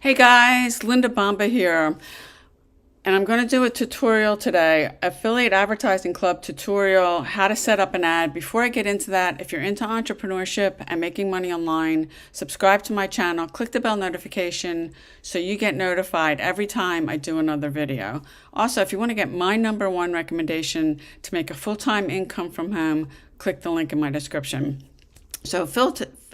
Hey guys, Linda Bomba here, and I'm going to do a tutorial today, Affiliate Advertising Club tutorial, how to set up an ad. Before I get into that, if you're into entrepreneurship and making money online, subscribe to my channel, click the bell notification so you get notified every time I do another video. Also, if you want to get my #1 recommendation to make a full-time income from home, click the link in my description. So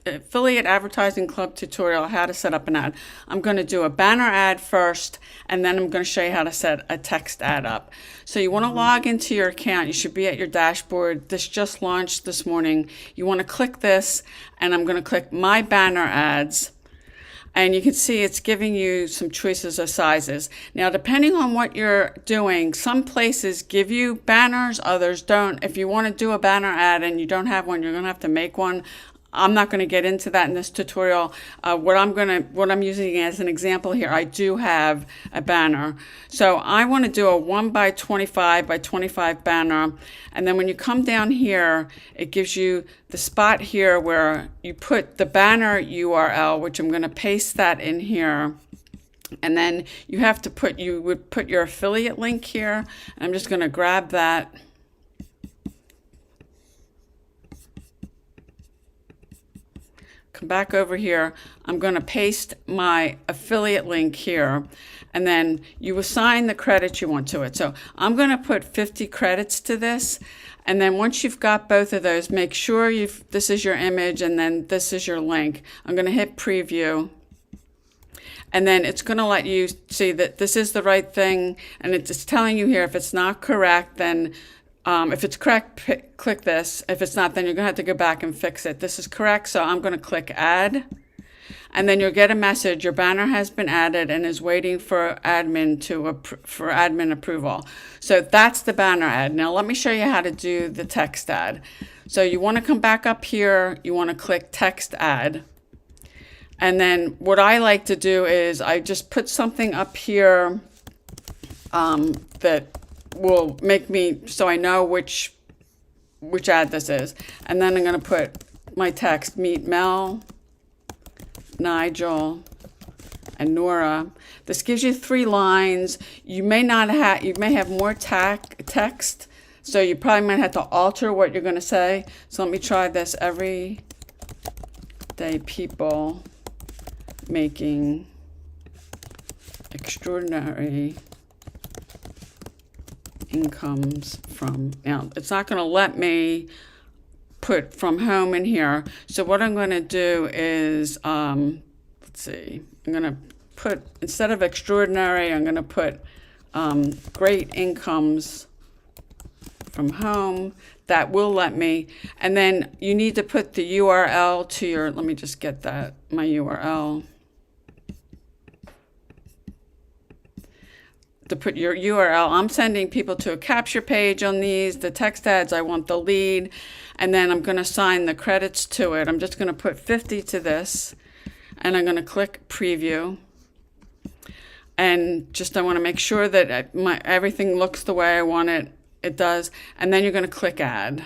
Affiliate Advertising Club tutorial, how to set up an ad. I'm going to do a banner ad first, and then I'm going to show you how to set a text ad up. So you want to log into your account. You should be at your dashboard. This just launched this morning. You want to click this, and I'm going to click My Banner Ads. And you can see it's giving you some choices of sizes. Now, depending on what you're doing, some places give you banners, others don't. If you want to do a banner ad and you don't have one, you're going to have to make one. I'm not going to get into that in this tutorial. What I'm using as an example here, I do have a banner. So I want to do a 1x25 by 25 banner. And then when you come down here, it gives you the spot here where you put the banner URL, which I'm going to paste that in here. And then you would put your affiliate link here. I'm just going to grab that. Come back over here. I'm going to paste my affiliate link here, and then you assign the credits you want to it. So I'm going to put 50 credits to this, and then once you've got both of those, make sure this is your image and then this is your link. I'm going to hit preview, and then it's going to let you see that this is the right thing, and it's telling you here if it's not correct, then if it's correct, click this. If it's not, then you're going to have to go back and fix it. This is correct, so I'm going to click add. And then you'll get a message. Your banner has been added and is waiting for admin approval. So that's the banner ad. Now let me show you how to do the text ad. So you want to come back up here. You want to click text ad. And then what I like to do is I just put something up here that will make me so I know which ad this is. And then I'm going to put my text, meet Mel, Nigel, and Nora. This gives you 3 lines. You may have more text, so you probably might have to alter what you're going to say. So let me try this. Everyday people making extraordinary incomes from. Now it's not going to let me put from home in here, so what I'm going to do is let's see, I'm going to put, instead of extraordinary, I'm going to put great incomes from home. That will let me. And then you need to put the URL to your, let me just get that, my URL. To put your URL. I'm sending people to a capture page on these. The text ads, I want the lead, and then I'm going to assign the credits to it. I'm just going to put 50 to this, and I'm going to click preview. And just I want to make sure that everything looks the way I want it. It does. And then you're going to click add.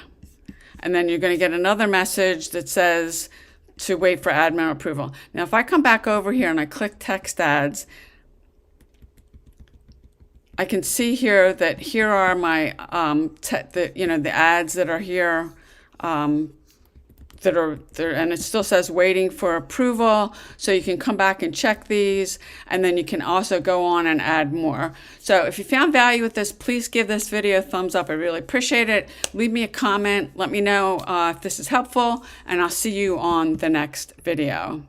And then you're going to get another message that says to wait for admin approval. Now if I come back over here and I click text ads, I can see here that here are my the ads that are here that are there, and it still says waiting for approval. So you can come back and check these, and then you can also go on and add more. So if you found value with this, please give this video a thumbs up. I really appreciate it. Leave me a comment. Let me know if this is helpful, and I'll see you on the next video.